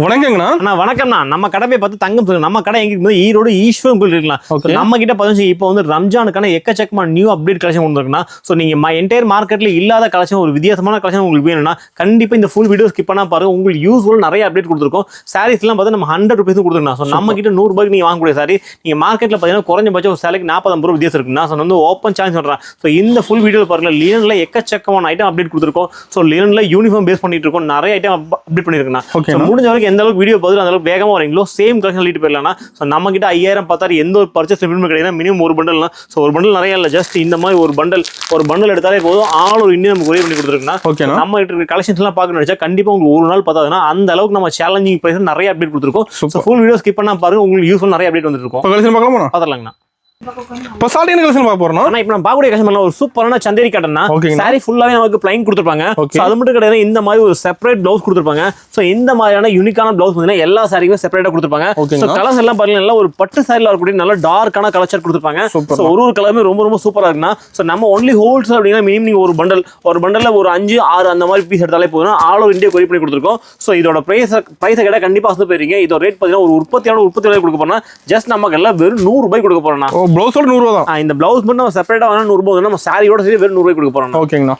வணக்கங்கண்ணா. அண்ணா வணக்கம்ண்ணா. நம்ம கடை போய் பார்த்து தங்கம் சொல்லுங்க. நம்ம கடை எங்க இருக்குது? ஈரோடு ஈஸ்வரன் கோயில் இருக்கலாம். நம்ம கிட்ட பதினஞ்சு இப்போ வந்து ரம்ஜானுக்கான எக்கச்சக்கமான நியூ அப்டேட் கலெக்ஷன் கொண்டு இருக்குன்னா, ஸோ நீங்க என்டையர் மார்க்கெட்ல இல்லாத கலெக்ஷன், ஒரு வித்தியாசமான கலெக்ஷன் உங்களுக்கு வேணும்னா கண்டிப்பா இந்த ஃபுல் வீடியோ ஸ்கிப் பண்ணா பாருங்க. உங்களுக்கு யூஸ்ஃபுல் நிறைய அப்டேட் கொடுத்துருக்கோம். சாரீஸ் எல்லாம் பார்த்து நம்ம 100 rupees கொடுத்துருக்கோம். ஸோ நம்ம கிட்ட 100 ரூபாய்க்கு நீங்க வாங்கக்கூடிய சாரி நீங்க மார்க்கெட்ல பார்த்தீங்கன்னா குறைஞ்சபட்சம் ஒரு சாலைக்கு 40-50 ரூபாய் வித்தியாசம் இருக்குன்னா, ஸோ வந்து ஓப்பன் சான்ஸ் சொல்றேன். ஸோ இந்த ஃபுல் வீடியோ பாருங்க. லினன்ல எக்கச்சக்கமான ஐட்டம் அப்டேட் கொடுத்துருக்கோம். ஸோ லினன்ல யூனிஃபார்ம் பேஸ் பண்ணிட்டு இருக்கோம். நிறைய ஐட்டம் அப்டேட் பண்ணிருக்கேன். முடிஞ்ச வரைக்கும் எந்த அளவுக்கு வீடியோ பார்த்து அந்த அளவுக்கு வேகமா வரீங்களோ சேம் கலெக்ஷன் சொல்லிட்டு போயிடலாம். ஸோ நம்ம கிட்ட 5000 10,000 எந்த ஒரு பர்ச்சேஸ் கிடையாது. மினிமம் ஒரு பண்டல். ஸோ ஒரு பண்டல் நிறைய இல்லை, ஜஸ்ட் இந்த மாதிரி ஒரு பண்டல் எடுத்தாலே போதும். ஆல் ஒரு இந்தியா நம்ம கொரியர் பண்ணி கொடுத்துருக்கோம். நம்ம கிட்ட கலெக்ஷன்ஸ் எல்லாம் பார்க்கணும் நினைச்சா கண்டிப்பா உங்களுக்கு ஒரு நாள் பார்த்தாதுன்னா அந்த அளவுக்கு நம்ம சேலஞ்சிங் பிரைஸ் நிறைய அப்டேட் கொடுத்துருக்கோம். ஸோ ஃபுல் வீடியோ ஸ்கிப் பண்ணா பாருங்க, உங்களுக்கு யூஸ்ஃபுல் நிறைய அப்டேட் வந்துருக்கும். பார்த்துலாங்கண்ணா. இப்போ சாரி என்ன கலெக்ஷன் பார்க்க போறோம்? ஆனா இப்போ நம்ம பார்க்கக்கூடிய கலெக்ஷன் ஒரு சூப்பரான சந்தேரி காட்டன்னா சாரி ஃபுல்லாவே நமக்கு பிளைன் கொடுத்துருப்பாங்க. அது மட்டும் கிடையாது, இந்த மாதிரி ஒரு செப்பரேட் பிளவுஸ் கொடுத்துருப்பாங்க. ஸோ இந்த மாதிரியான யூனிக்கான பிளவுஸ் பார்த்தீங்கன்னா எல்லா சாரிக்குமே செப்பரேட்டா கொடுத்துருப்பாங்க. ஸோ கலர்ஸ் எல்லாம் பாருங்க, ஒரு பட்டு சாரியில் வரக்கூடிய நல்ல டார்க்கான கலர் கொடுத்துருப்பாங்க. ஸோ ஒரு கலருமே ரொம்ப ரொம்ப சூப்பரா இருக்குன்னா, ஸோ நம்ம ஒன்லி ஹோல்சேல் அப்படின்னா மினிமம் நீங்க ஒரு பண்டல்ல ஒரு 5-6 அந்த மாதிரி பீஸ் எடுத்தாலே போதும். ஆல் ஓவர் இந்தியா கொரியர் பண்ணி கொடுத்துருக்கோம். ஸோ இதோட பிரைஸை கேட்டா கண்டிப்பா வந்து போயிருக்கீங்க. இதோட ரேட் பார்த்தீங்கன்னா ஒரு உற்பத்தியாளர் கொடுக்க போறோம்னா ஜஸ்ட் நமக்கு எல்லாம் வெறும் 100 ரூபாய் கொடுக்க போறோம். ப்ளவுஸோட 100 ரூபா தான். இந்த பிளவுஸ் மட்டும் நம்ம செப்பரேட்டா வாங்கினா 100 ரூபாய், நம்ம சாரியோட சரி வெறும் 100 ரூபாய் கொடுக்க போறோம். ஓகேங்கண்ணா.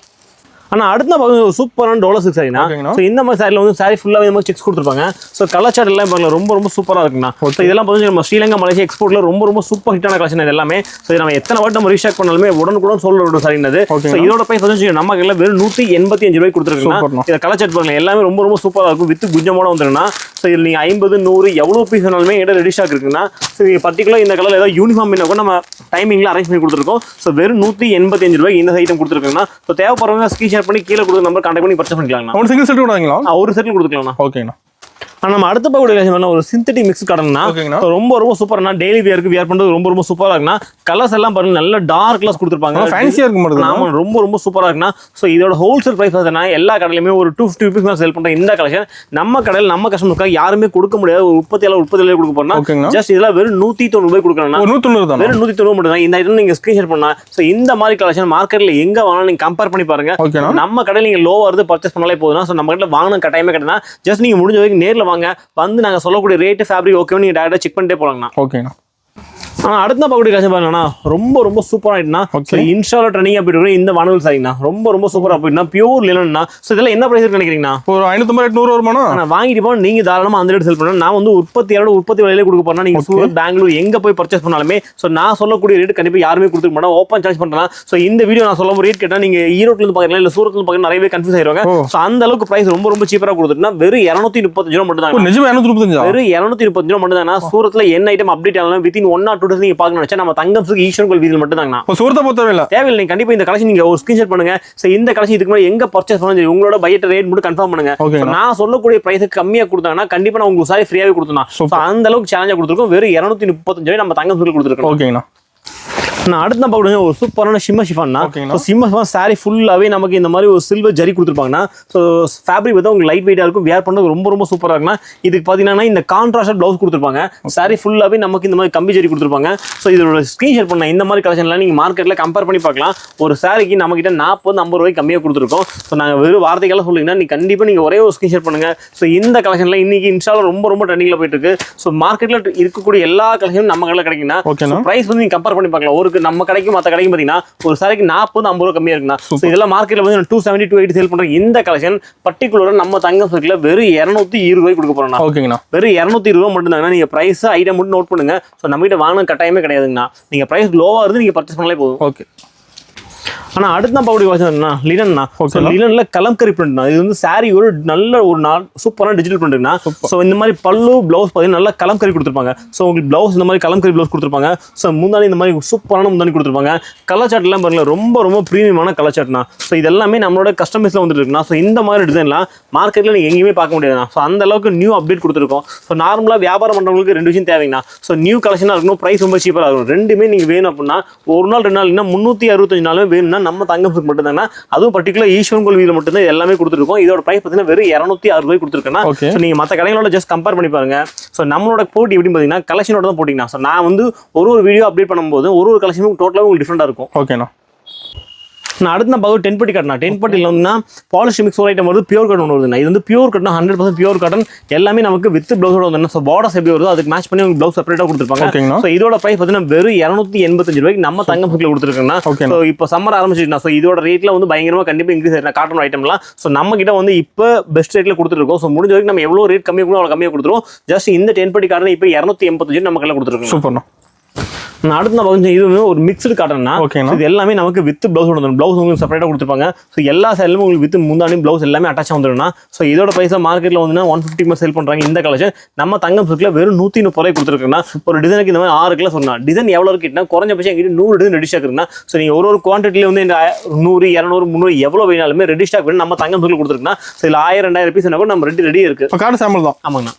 ஆனா அடுத்த ஒரு சூப்பரான டோலர் சில்க் சாரினா, ஸோ இந்த மாதிரி சாரியில் வந்து சாரி ஃபுல்லாக இந்த மாதிரி செக்ஸ் கொடுத்துருப்பாங்க. ஸோ கலர் சார்ட் எல்லாம் பாருங்க ரொம்ப ரொம்ப சூப்பராக இருக்குண்ணா. ஸோ இதெல்லாம் பார்த்தீங்கன்னா நம்ம ஸ்ரீலங்கா மலேசியா எக்ஸ்போர்ட்ல ரொம்ப ரொம்ப சூப்பர் ஹிட்டான கலெக்ஷன் இது எல்லாமே. ஸோ நம்ம எத்தனை வாட்டி நம்ம ரீஸ்டாக் பண்ணாலுமே உடனுக்குடன் சொல்ல சாரினது. ஸோ இதோட பிரைஸ் வந்து நம்ம எல்லாம் வெறும் 185 ரூபாய் கொடுத்துருக்காங்க. இதை கலர் சார்ட் பாருங்க, எல்லாமே ரொம்ப ரொம்ப சூப்பராக இருக்கும். வித் குஞ்சமோட வந்துருக்குன்னா, ஸோ இதில் நீங்கள் 50 100 எவ்வளோ பீஸ் வேணாலுமே இடம் ரெடி ஸ்டாக் இருக்குன்னா, ஸோ நீங்கள் பர்டிகுலர் இந்த கலர் ஏதாவது யூனிஃபார்ம் கூட நம்ம டைமிங்ல அரேஞ்ச் பண்ணி கொடுத்துருக்கோம். ஸோ வெறும் 185 ரூபாய் இந்த ஐட்டம் கொடுத்துருக்காங்கன்னா, ஸோ தேவைப்படுறவங்க ஸ்கிரீன் ஷேர் பண்ணி கீழே கொடுத்து நம்பர் கான்டாக்ட் பண்ணி பர்ச்சேஸ் பண்ணிக்கலாம். ஒரு சிங்கிள் செட் வாங்கிக்கலாம், ஒரு செட்டில் கொடுத்துக்கலாம். ஓகேண்ணா. நம்ம அடுத்த பார்க்கக்கூடிய ஒரு சிந்தட்டிக் மிக்ஸ் காட்டன்னா ரொம்ப ரொம்ப சூப்பர்னா, டெய்லி வியருக்கு வியர் பண்றது ரொம்ப ரொம்ப சூப்பரா இருக்குன்னா. கலர்ஸ் எல்லாம் பாருங்க நல்ல டார்க் கலர்ஸ் கொடுத்துருப்பாங்க. ஃபேன்சியா இருக்கும். ஆமா, ரொம்ப ரொம்ப சூப்பரா இருக்குன்னா. ஸோ இதோட ஹோல்சேல் பிரைஸ் பார்த்தீங்கன்னா எல்லா கடையிலுமே ஒரு 250 rupees தான் சேல் பண்ற இந்த கலெக்ஷன் நம்ம கடையில் நம்ம கஸ்டமருக்கு யாருமே கொடுக்க முடியாது. ஒரு உற்பத்தியாளர் கொடுக்க போறோம்னா ஜஸ்ட் இதெல்லாம் வெறும் 190 ரூபாய் கொடுக்கணும். 190 தான், வெறும் 190 மட்டும் தான். இந்த ஐட்டம் நீங்க ஸ்கிரீன்ஷாட் பண்ணா, ஸோ இந்த மாதிரி கலெக்ஷன் மார்க்கெட்ல எங்க வாங்கினா நீங்க கம்பேர் பண்ணி பாருங்க. நம்ம கடையில் நீங்க லோவா இருந்து பர்ச்சேஸ் பண்ணாலே போதும். ஸோ நம்ம கடையில் வாங்கணும் கட்டாயமே கிடையாது. ஜஸ்ட் நீங்க முடிஞ்ச வரைக்கும் நேரில் வாங்க, வந்து நாங்க சொல்லக்கூடிய ரேட் ஃபேப்ரிக் ஓகே நீங்க டைரக்டா செக் பண்ணிட்டே போலாங்கண்ணா. ஓகேண்ணா. அடுத்த பார்க்கக்கூடிய கலெக்ஷன் பாருங்கண்ணா, ரொம்ப ரொம்ப சூப்பரா ஆயிட்டுனா. இன்ஸ்டால ட்ரெண்டிங் அப்படி இந்த வானல் சாரிங்கண்ணா ரொம்ப ரொம்ப சூப்பரா போயிட்டுனா, பியூர் லினன்னா. ஸோ இதெல்லாம் என்ன பிரைஸ் நினைக்கிறீங்கன்னா? ஒரு 550-800 வருமானா வாங்கிட்டு போனா நீங்க தாராளமா அந்த ரேட் செல் பண்ணணும். நான் வந்து உற்பத்தி விலையில கொடுக்க போறேன். நீங்க சூரத் பெங்களூர் எங்க போய் பர்ச்சேஸ் பண்ணாலுமே ஸோ நான் சொல்லக்கூடிய ரேட் கண்டிப்பா யாருமே கொடுத்துக்க மாட்டோம். ஓப்பன் சார்ஜ் பண்ணலாம். ஸோ இந்த வீடியோ நான் சொல்ல ரேட் கேட்டா நீங்க ஈரோட்ல இருந்து பாக்கலாம், இல்ல சூரத்ல பாக்கலாம், நிறையவே கன்ஃபியூஸ் ஆயிருவாங்க. ஸோ அந்த அளவுக்கு பிரைஸ் ரொம்ப ரொம்ப சீப்பரா கொடுத்துட்டுனா வெறும் 235 ரூபா மட்டும் தான். நிஜமா 235? வெறும் 235 ரூபா மட்டும் தான். சூரத்ல என்ன ஐட்டம் அப்டேட் ஆனாலும் வித்தின் 1 or 2 days நீங்க பார்க்கணும் நினைச்சா நம்ம தங்கம்ஸ்க்கு ஈஸ்வரன் கோயில் வீதியில் மட்டும் தாங்கண்ணா. சூரத்தை பொறுத்தவரை தேவையில்லை. நீங்க கண்டிப்பா இந்த கலெக்ஷன் நீங்க ஒரு ஸ்கிரீன்ஷாட் பண்ணுங்க. ஸோ இந்த கலெக்ஷன் இதுக்கு முன்னாடி எங்க பர்ச்சேஸ் பண்ணணும் உங்களோட பட்ஜெட் ரேட் மட்டும் கன்ஃபார்ம் பண்ணுங்க. நான் சொல்லக்கூடிய பிரைஸ் கம்மியா கொடுத்தாங்கன்னா கண்டிப்பா நான் உங்களுக்கு சாரி ஃப்ரீயாவே கொடுத்தோம். அந்த அளவுக்கு சேலஞ்சா கொடுத்துருக்கோம். வெறும் 235 ரூபாய் நம்ம தங்கம்ஸ்க்கு கொடுத்துருக்கோம். ஓகேங்கண்ணா. நான் அடுத்த பார்க்கக்கூடிய ஒரு சூப்பரான shimmer chiffon. Shimmer chiffon sorry ஃபுல்லாவே நமக்கு இந்த மாதிரி ஒரு சில்வர் ஜரி கொடுத்துருப்பாங்கன்னா. ஸோ ஃபேப்ரிக் வந்து உங்களுக்கு லைட் வெயிட்டா இருக்கும். வியர் பண்ணுறது ரொம்ப ரொம்ப சூப்பராக இருக்குன்னா. இதுக்கு பார்த்தீங்கன்னா இந்த கான்ட்ராஸ்ட் பிளவுஸ் கொடுத்துருப்பாங்க. சாரி ஃபுல்லாவே நமக்கு இந்த மாதிரி கம்பி ஜரி கொடுத்துருப்பாங்க. ஸோ இதோட ஸ்கிரீன்ஷாட் பண்ண இந்த மாதிரி கலெக்ஷன்லாம் நீங்க மார்க்கெட்ல கம்பேர் பண்ணி பார்க்கலாம். ஒரு சாரிக்கு நம்ம கிட்ட 40-50 ரூபாய் கம்மியாக கொடுத்துருக்கோம். ஸோ நாங்கள் வெறும் வார்த்தைக்கெல்லாம் சொல்லிங்கன்னா நீ கண்டிப்பாக நீங்க ஒரே ஒரு ஸ்கிரீன்ஷாட் பண்ணுங்க. ஸோ இந்த கலெக்ஷன்ல இன்னைக்கு இன்ஸ்டால ரொம்ப ரொம்ப ட்ரெண்டிங்ல போயிட்டு இருக்கு. ஸோ மார்க்கெட்ல இருக்கக்கூடிய எல்லா கலெக்ஷனும் நம்ம கடையில் கிடைக்குன்னா பிரைஸ் வந்து நீங்க கம்பேர் பண்ணி பார்க்கலாம். ஒரு நம்ம கடைக்கு மற்ற கடைக்கு பாத்தீங்கன்னா ஒரு சாரிக்கு 40-50 ரூபாய் கம்மியா இருக்குன்னா. இதெல்லாம் மார்க்கெட்ல வந்து 270-280 சேல் பண்ற இந்த கலெக்ஷன் பர்டிகுலரா நம்ம தங்கம் சர்க்கிள்ல வெறும் 220 ரூபாய் கொடுக்க போறோம். ஓகேங்கண்ணா. வெறும் 220 ரூபாய் மட்டும் தாங்க. நீங்க பிரைஸ் ஐட்டம் மட்டும் நோட் பண்ணுங்க. ஸோ நம்ம கிட்ட வாங்கணும் கட்டாயமே கிடையாதுங்கண்ணா. நீங்க பிரைஸ் லோவா இருந்து நீங்க பர்ச்சேஸ் பண்ணாலே போதும். ஓகே. ஆனா அடுத்த பவுடி வாசனா லினன்னா. லினன்ல கலம்கரி பிரிண்ட். இது வந்து சாரி ஒரு நல்ல ஒரு சூப்பரான டிஜிட்டல் பிரிண்ட்னா. ஸோ இந்த மாதிரி பல்லு பிளவுஸ் பார்த்தீங்கன்னா நல்லா கலம்கரி கொடுத்துருப்பாங்க. ஸோ உங்களுக்கு பிளவுஸ் இந்த மாதிரி கலம்கரி பிளவுஸ் கொடுத்துருப்பாங்க. ஸோ முந்தானி இந்த மாதிரி சூப்பரான முந்தானி கொடுத்துருப்பாங்க. கலர் சார்ட் எல்லாம் பாருங்க ரொம்ப ரொம்ப ப்ரீமியமான கலர் சார்ட்னா. ஸோ இதெல்லாமே நம்மளோட கஸ்டமைஸ்ல வந்துட்டு இருக்குன்னா. ஸோ இந்த மாதிரி டிசைன்லாம் மார்க்கெட்ல நீங்க எங்கேயுமே பார்க்க முடியாதுண்ணா. ஸோ அந்த அளவுக்கு நியூ அப்டேட் கொடுத்துருக்கோம். ஸோ நார்மலா வியாபாரம் பண்றவங்களுக்கு 2 விஷயம் தேவைங்கண்ணா. ஸோ நியூ கலெக்ஷனா இருக்கணும், பிரைஸ் ரொம்ப சீப்பரா இருக்கும். ரெண்டுமே நீங்க வேணும் அப்படின்னா ஒரு நாள் 2 நாள் இல்லைன்னா 365 நாளுமே வேணும்னா நம்ம தங்கம்ஸ்க்கு மட்டும் தாங்க. அதுவும் பர்டிகுலர் ஈஸ்வரன் கோயில் வீதியில் மட்டும் தான் எல்லாமே கொடுத்துருக்கோம். இதோட பிரைஸ் பார்த்தீங்கன்னா வெறும் 206 ரூபாய் கொடுத்துருக்கேன்னா. நீங்க மற்ற கடைகளோட ஜஸ்ட் கம்பேர் பண்ணி பாருங்க. ஸோ நம்மளோட போட்டி எப்படி பார்த்தீங்கன்னா கலெக்ஷனோட தான் போட்டிங்கன்னா. ஸோ நான் வந்து ஒரு வீடியோ அப்டேட் பண்ணும்போது ஒரு கலெக்ஷனும் டோட்டலாக உங்களுக்கு டிஃப்ரெண்டா இருக்கும். ஓகேண்ணா. நான் அடுத்த நான் பார்க்க 10 பட்டி காட்டணும். 10 பட்டியில் வந்து பாலிஷ் மிக்ஸ் ஒரு ஐட்டம் வருது, பியூர் காட்டன் வருது. இது வந்து பியூர் காட்டன், 100% பியூர் காட்டன். எல்லாமே நமக்கு வித் பிளவுஸோட வந்து ஸோ பார்டர்ஸ் எப்படி வருதோ அதுக்கு மேட்ச் பண்ணி உங்களுக்கு பிளவுஸ் செப்பரேட்டாக கொடுத்துருப்பாங்க. ஸோ இதோட பிரைஸ் பார்த்தீங்கன்னா வெறும் 285 ரூபாய்க்கு நம்ம தங்கம் சில்க்ல கொடுத்துருக்கோம்னா. ஸோ இப்போ சம்மர் ஆரம்பிச்சிருக்கா. ஸோ இதோட ரேட்ல வந்து பயங்கரமாக கண்டிப்பாக இன்க்ரீஸ் ஆகிடும் காட்டன் ஐட்டம்லாம். ஸோ நம்ம கிட்ட வந்து இப்போ பெஸ்ட் ரேட்ல கொடுத்துருக்கோம். ஸோ முடிஞ்ச வரைக்கும் நம்ம எவ்வளோ ரேட் கம்மியாக கூட அவ்வளோ கம்மியாக கொடுத்துருவோம். ஜஸ்ட் இந்த 10 பட்டி காட்டன் இப்போ 285 நம்ம கையில் கொடுத்துருக்கோம். சூப்பர்ண்ணா. நான் அடுத்து நான் பார்த்து இது ஒரு மிக்ஸ்டு காட்டன்னா. இது எல்லாமே நமக்கு வித் பிளவுஸ் வந்துடும். பிளவுஸ் உங்களுக்கு செப்பரேட்டாக கொடுத்துருப்பாங்க. ஸோ எல்லா சைட்லையும் உங்களுக்கு வித் முந்தானி பிளவுஸ் எல்லாமே அட்டாச் வந்துடும்னா. ஸோ இதோட பைசா மார்க்கெட்டில் வந்து 150 சேல் பண்ணுறாங்க. இந்த கலெக்ஷன் நம்ம தங்கம் சில்க்ல வெறும் 130 ரூபாய் கொடுத்துருக்குன்னா. ஒரு டிசைனுக்கு இந்த மாதிரி 6 கிலோ சொன்னால் டிசைன் எவ்வளோ இருக்குன்னா குறைஞ்சபட்சம் எங்கிட்ட 100 டிசைன் ரெடி ஸ்டாக் இருக்குன்னா. ஸோ நீங்கள் ஒரு குவான்டிட்டியில் வந்து 100, 200, 300 எவ்வளோ வேணாலுமே ரெடி ஸ்டாக் வேணும் நம்ம தங்கம் சில்க்ல கொடுத்துருக்குன்னா. ஸோ இதில் 1000, 2000 பீஸ் கூட நம்ம ரெடி இருக்கு. கார்டு சாம்பிள் தான். ஆமாங்கண்ணா.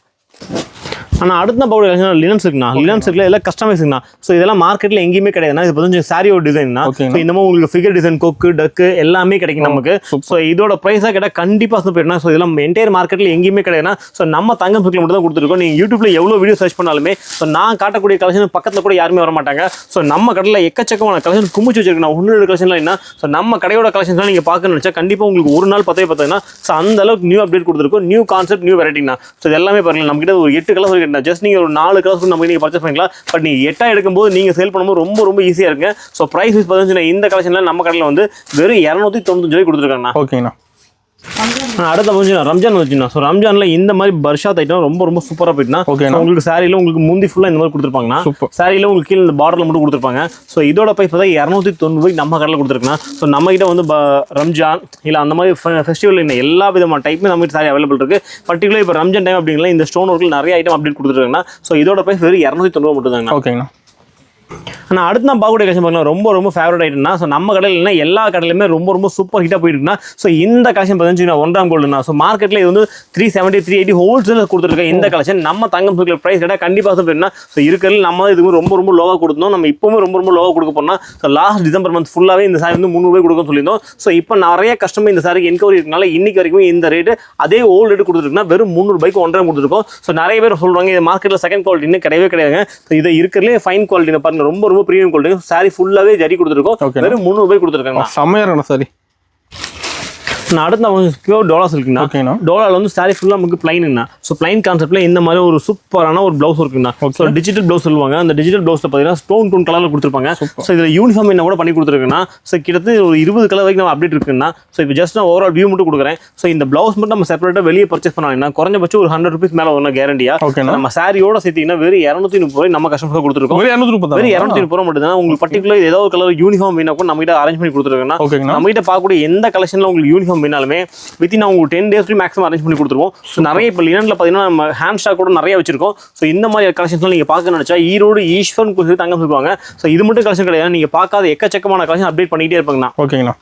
ஆனால் அடுத்த பவுடர் கலெக்ஷன் லினன்ஸ் இருக்குண்ணா. லினன்ஸ் இருக்குல்ல எல்லாம் கஸ்டமைஸ்ங்கண்ணா. ஸோ இதெல்லாம் மார்க்கெட்டில் எங்கேயுமே கிடையாதுண்ணா. இது கொஞ்சம் சாரியோட டிசைன்னா. ஸோ இந்த மாதிரி உங்களுக்கு ஃபிகர் டிசைன், கொக்கு, டக்கு எல்லாமே கிடைக்கும் நமக்கு. ஸோ இதோட ப்ரைஸாக கேட்டால் கண்டிப்பாக போயிடுனா. ஸோ இதெல்லாம் என்டையர் மார்க்கெட்டில் எங்கேயுமே கிடையாதுண்ணா. ஸோ நம்ம தங்கம் சில்க்ல மட்டும் தான் கொடுத்துருக்கோம். நீங்கள் யூடியூப்ல எவ்வளோ வீடியோ சர்ச் பண்ணாலுமே ஸோ நான் காட்டக்கூடிய கலெக்ஷன் பக்கத்தில் கூட யாருமே வர மாட்டாங்க. ஸோ நம்ம கடையில் எக்கச்சக்கமான கலெக்ஷன் குமிச்சு வச்சிருக்கேன். 100 கலெக்ஷன்லாம் என்ன. ஸோ நம்ம கடையோட கலெக்ஷன்லாம் நீங்கள் பார்க்கணும்னு நினச்சா கண்டிப்பாக உங்களுக்கு ஒரு நாள் பார்த்தீங்கன்னா ஸோ அந்த அளவுக்கு நியூ அப்டேட் கொடுத்துருக்கோம். நியூ கான்செப்ட், நியூ வெரைட்டினா. ஸோ இது எல்லாமே பாருங்கள். நம்ம கிட்ட ஒரு 8 கலர்ஸ் இருக்கு. ஜஸ்ட் நீங்கள் ஒரு 4 கலர்ஸ் நம்ம நீங்க பர்ச்சேஸ் பண்ணிக்கலாம். பட் நீங்க 8 எடுக்கும்போது நீங்க சேல் பண்ணும்போது ரொம்ப ஈஸியா இருக்கு. ஸோ பிரைஸ் வைஸ் பார்த்தீங்கன்னா இந்த கலெக்ஷன்ல நம்ம கடையில் வந்து வெறும் 295 ரூபாய் கொடுத்துருக்காங்க. ஓகேண்ணா. அடுத்த வந்து ரம்ஜான் வந்துச்சுன்னா. ஸோ ரம்ஜான்ல இந்த மாதிரி பர்ஷாத் ஐட்டம் ரொம்ப சூப்பராக போயிட்டுனா. உங்களுக்கு சாரியில உங்களுக்கு முந்தி ஃபுல்லா இந்த மாதிரி கொடுத்துருப்பாங்கன்னா. சாரியில உங்களுக்கு கீழே இந்த பார்டர்ல மட்டும் கொடுத்துருப்பாங்க. ஸோ இதோட பிரைஸ் பார்த்தா 290 ரூபாய்க்கு நம்ம கடையில் கொடுத்துருக்கோம். ஸோ நம்ம கிட்ட வந்து ரம்ஜான் இல்லை அந்த மாதிரி ஃபெஸ்டிவல் என்ன எல்லா விதமான டைப்புமே நம்ம கிட்ட சாரி அவைலபிள் இருக்கு. பர்டிகுலர் இப்போ ரம்ஜான் டைம் அப்படிங்களா இந்த ஸ்டோன் ஒர்க்கில் நிறைய ஐட்டம் அப்டேட் கொடுத்துருக்காங்கன்னா. ஸோ இதோட பிரைஸ் வெறும் 290 ரூபா மட்டும் தாங்க. ஓகேங்கண்ணா. ஆனால் அடுத்து நான் பார்க்கக்கூடிய கலெக்ஷன் பார்த்தீங்கன்னா ரொம்ப ஃபேவரட் ஐட்டம்னா. ஸோ நம்ம கடையில் இல்லைனா எல்லா கடையிலுமே ரொம்ப சூப்பர் ஹிட்டாக போயிருக்குன்னா. ஸோ இந்த கலெக்ஷன் பார்த்தீங்கன்னா 1 கிராம் கோல்டுனா. ஸோ மார்க்கெட்டில் இது வந்து 370, 380 ஹோல்சேல் கொடுத்துருக்கேன். இந்த கலெக்ஷன் நம்ம தங்கம் சில்க்ல ப்ரைஸ் கேட்டால் கண்டிப்பாக போயிருந்தா. ஸோ இருக்கிறது நம்ம இதுக்கு ரொம்ப லோவாக கொடுத்தோம். நம்ம இப்போவுமே ரொம்ப லோவாக கொடுக்க போனால். ஸோ லாஸ்ட் டிசம்பர் மந்த் ஃபுல்லாகவே இந்த சாரி வந்து 300 ரூபாய் கொடுக்க சொல்லியிருந்தோம். ஸோ இப்போ நிறைய கஸ்டமர் இந்த சாரிக்கு என்கொயரி இருக்கனால இன்னைக்கு வரைக்கும் இந்த ரேட்டு அதே ஓல்டு ரேட்டு கொடுத்துருக்குன்னா வெறும் 300 ரூபாய்க்கு 1 கிராம் கொடுத்துருக்கோம். ஸோ நிறைய பேர் சொல்கிறாங்க இது மார்க்கெட்டில் செகண்ட் குவாலிட்டி இன்னும் கிடையாதுங்க. ஸோ இதை இருக்கிறதுலே ஃபைன் குவாலிட்டி பாருங்க ரொம்ப ப்ரீமியம் குவாலிட்டி. சாரி ஃபுல்லாவே ஜரி கொடுத்துருக்கோம். வெறும் 300 ரூபாய் கொடுத்துருக்காங்க. செம்மையா இருக்கு சாரி. நான் அடுத்த பியூர் டோலாஸ் இருக்குண்ணா. டோலால வந்து சாரி ஃபுல்லாக நமக்கு பிளைனுங்கண்ணா. ஸோ பிளைன் கான்செப்ட்ல இந்த மாதிரி ஒரு சூப்பரான ஒரு பிளவுஸ் இருக்குண்ணா. ஸோ டிஜிட்டல் பிளவுஸ் சொல்லுவாங்க. அந்த டிஜிட்டல் பிளவுஸ்ல பார்த்தீங்கன்னா ஸ்டோன் கலர்ல கொடுத்துருப்பாங்க. ஸோ இதில் யூனிஃபார்ம் என்ன கூட பண்ணி கொடுத்துருக்குன்னா. ஸோ கிட்டத்தட்ட ஒரு 20 கலர் வரைக்கும் நம்ம அப்டேட் இருக்குன்னா. ஸோ இப்போ ஜஸ்ட் நான் ஓவரால் வியூ மட்டும் கொடுக்குறேன். ஸோ இந்த பிளவுஸ் மட்டும் நம்ம செப்பரேட்டாக வெளியே பர்ச்சேஸ் பண்ணாங்கன்னா குறைஞ்சபட்சம் ஒரு 100 ரூபீஸ் மேலே வரணும் கேரண்டியா. நம்ம சாரியோட சேர்த்தீங்கன்னா வெறும் 230 ரூபாய் நம்ம கஸ்டமர் கொடுத்துருக்கோம். வெறும் 230 ரூபாய் மட்டும் தான். உங்களுக்கு பர்டிகுலர் ஏதாவது ஒரு கலர் யூனிஃபார்ம் வேணா கூட நம்ம கிட்ட அரேஞ்ச் பண்ணி கொடுத்துருக்கோம்னா. நம்ம கிட்ட பார்க்கக்கூடிய எந்த கலெக்ஷன்ல உங்களுக்கு யூனிஃபார்ம் வேணாலுமே வித்தின் உங்களுக்கு 10 டேஸ்ல மேக்ஸிமம் அரேஞ்ச் பண்ணி கொடுத்துருவோம். ஸோ நிறைய இப்போ லினன்ல பார்த்தீங்கன்னா நம்ம ஹேண்ட் ஸ்டாக் கூட நிறைய வச்சிருக்கோம். ஸோ இந்த மாதிரி கலெக்ஷன்ஸ்லாம் நீங்கள் பார்க்க நினைச்சா ஈரோடு ஈஸ்வரன் தங்கம் சொல்லுவாங்க. ஸோ இது மட்டும் கலெக்ஷன் கிடையாது. நீங்கள் பார்க்காத எக்கச்சக்கமான கலெக்ஷன் அப்டேட் பண்ணிட்டே இருப்பாங்கண்ணா. ஓகேங்கண்ணா.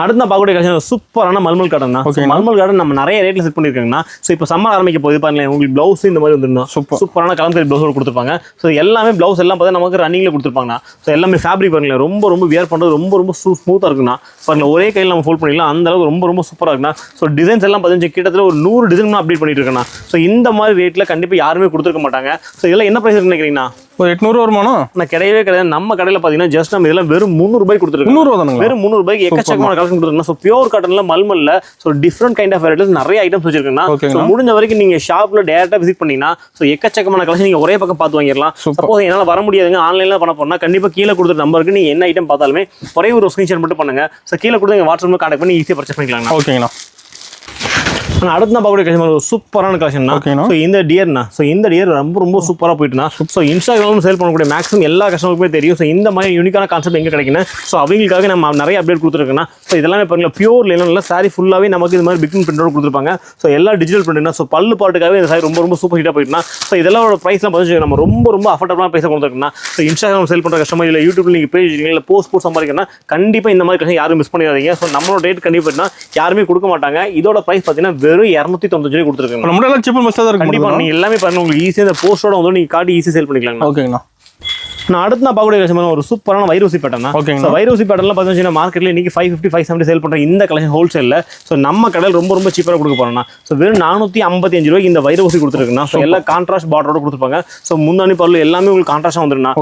அடுத்த பார்க்கக்கூடிய கலெக்ஷன் சூப்பரான மல்மல் காட்டன் தான். மல்மல் காட்டன் நம்ம நிறைய ரேட்ல செட் பண்ணிருக்காங்கன்னா. ஸோ இப்போ சம்மர் ஆரம்பிக்க போது பாருங்க உங்களுக்கு பிளவுஸ் இந்த மாதிரி வந்துருந்தோம். சூப்பரான கலம்கரி பிளவுஸ் கொடுத்துருப்பாங்க. ஸோ எல்லாமே பிளவுஸ் எல்லாம் பார்த்தா நமக்கு ரன்னிங்ல கொடுத்துருப்பாங்க. ஸோ எல்லாமே ஃபேப்ரிக் பாருங்க ரொம்ப வியர் பண்ணுறது ரொம்ப ஸ்மூத்தாக இருக்குண்ணா. பாருங்க ஒரே கையில் நம்ம ஃபோல்ட் பண்ணிக்கலாம். அந்த அளவுக்கு ரொம்ப சூப்பராக இருக்குண்ணா. ஸோ டிசைன்ஸ் எல்லாம் பார்த்தீங்கன்னா கிட்டத்தட்ட ஒரு 100 டிசைன் அப்டேட் பண்ணிட்டு இருக்கேன். ஸோ இந்த மாதிரி ரேட்ல கண்டிப்பாக யாருமே கொடுத்துருக்க மாட்டாங்க. ஸோ இதெல்லாம் என்ன ப்ரைஸ் நினைக்கிறீங்கன்னா ஒரு 800 வருமானோ? நான் கிடையவே கிடையாது. நம்ம கடையில் பார்த்தீங்கன்னா ஜஸ்ட் நம்ம இதெல்லாம் வெறும் 300 ரூபாய் கொடுத்துருக்கோம். 300 ரூபாய் வெறும் 300 ரூபாய்க்கு எக்கச்சக்கமான கலெக்ஷன் கொடுத்துருக்கோம். ஸோ பியூர் காட்டன்ல மல்மல்ல so different kind of varieties நிறைய ஐட்டம்ஸ் வச்சிருக்கேன்னா. ஸோ முடிஞ்ச வரைக்கும் நீங்க ஷாப்ல டேரக்டா விசிட் பண்ணீங்கன்னா ஸோ எக்கச்சக்கமான கலெக்ஷன் நீங்க ஒரே பக்கம் பார்த்து வாங்கிடலாம். சப்போஸ் என்னால் வர முடியாதுங்க ஆன்லைன்ல பண்ண போனா கண்டிப்பா கீழே கொடுத்த நம்பருக்கு நீங்க என்ன ஐட்டம் பார்த்தாலுமே ஒரே ஒரு ஸ்கிரீன்ஷாட் மட்டும் பண்ணுங்க. ஸோ கீழே கொடுத்து வாட்ஸ்அப்ல கான்டாக்ட் பண்ணி ஈஸியாக பர்ச்சேஸ் பண்ணிக்கலாம். ஓகேங்கண்ணா. அடுத்த நான் பார்க்கக்கூடிய கலெக்ஷன் சூப்பரான கலெக்ஷன் தான். ஸோ இந்த டியர்னா ஸோ இந்த டியர் ரொம்ப சூப்பராக போயிட்டுனா. ஸோ இன்ஸ்டாகிராம் சேல் பண்ணக்கூடிய மேக்ஸிமம் எல்லா கஸ்டமருக்குமே தெரியும். ஸோ இந்த மாதிரி யூனிக்கான கான்செப்ட் எங்கே கிடைக்குன்னா ஸோ அவங்களுக்காக நம்ம நிறைய அப்டேட் கொடுத்துருக்கோன்னா. ஸோ இதெல்லாமே பாருங்க பியூர் லினன்ல சாரி ஃபுல்லாகவே நமக்கு இது மாதிரி பிக்னிங் பிரிண்டோட கொடுத்துருப்பாங்க. ஸோ எல்லா டிஜிட்டல் பிரிண்ட்னா. ஸோ பல்லு பாட்டுக்காகவே இந்த சாரி ரொம்ப சூப்பர் ஹிட்டாக போயிட்டுனா. ஸோ இதெல்லாம் ப்ரைஸ்லாம் பார்த்து நம்ம ரொம்ப அஃபோர்டபுளான ப்ரைஸாக கொடுத்துருக்கோம்னா. ஸோ இன்ஸ்டாகிராம் சேல் பண்ணுற கஸ்டமர் இல்லை யூடியூப்ல நீங்கள் பேஜ் இல்லை போஸ்ட் சம்பாதிக்கணும்னா கண்டிப்பாக இந்த மாதிரி கலெக்ஷன் யாரும் மிஸ் பண்ணிடாதீங்க. ஸோ நம்மளோட ரேட் கண்டிப்பாக யாருமே கொடுக்க மாட்டாங்க. இதோட ப்ரைஸ் பார்த்தீங்கன்னா வெறும் 295 கொடுத்துருக்காங்க. நம்ம சீப் மெத்தட் இருக்கு. கண்டிப்பா நீங்க எல்லாமே பாருங்க உங்களுக்கு ஈஸியா இந்த போஸ்டோட வந்து நீங்க காட்டி ஈஸியா சேல் பண்ணிக்கலாம். ஓகேங்கண்ணா. நான் அடுத்து நான் பார்க்கக்கூடிய கலெக்ஷன் ஒரு சூப்பரான வைரோசி பேட்டர்னா. ஸோ வைரோசி பேட்டர்லாம் பார்த்தீங்கன்னா மார்க்கெட்ல இன்னைக்கு 550 570 சேல் பண்ற இந்த கலெக்ஷன் ஹோல்சேல்ல. ஸோ நம்ம கடையில் ரொம்ப ரொம்ப சீப்பாக கொடுக்க போறோம்னா ஸோ வெறும் 455 ரூபாய்க்கு இந்த வைரோசி கொடுத்துருக்குன்னா. ஸோ எல்லாம் கான்ட்ராஸ்ட் பார்டரோட கொடுத்துருப்பாங்க. ஸோ முந்தானி பல்லு எல்லாமே உங்களுக்கு கான்ட்ராஸ்டாக வந்துருன்னா.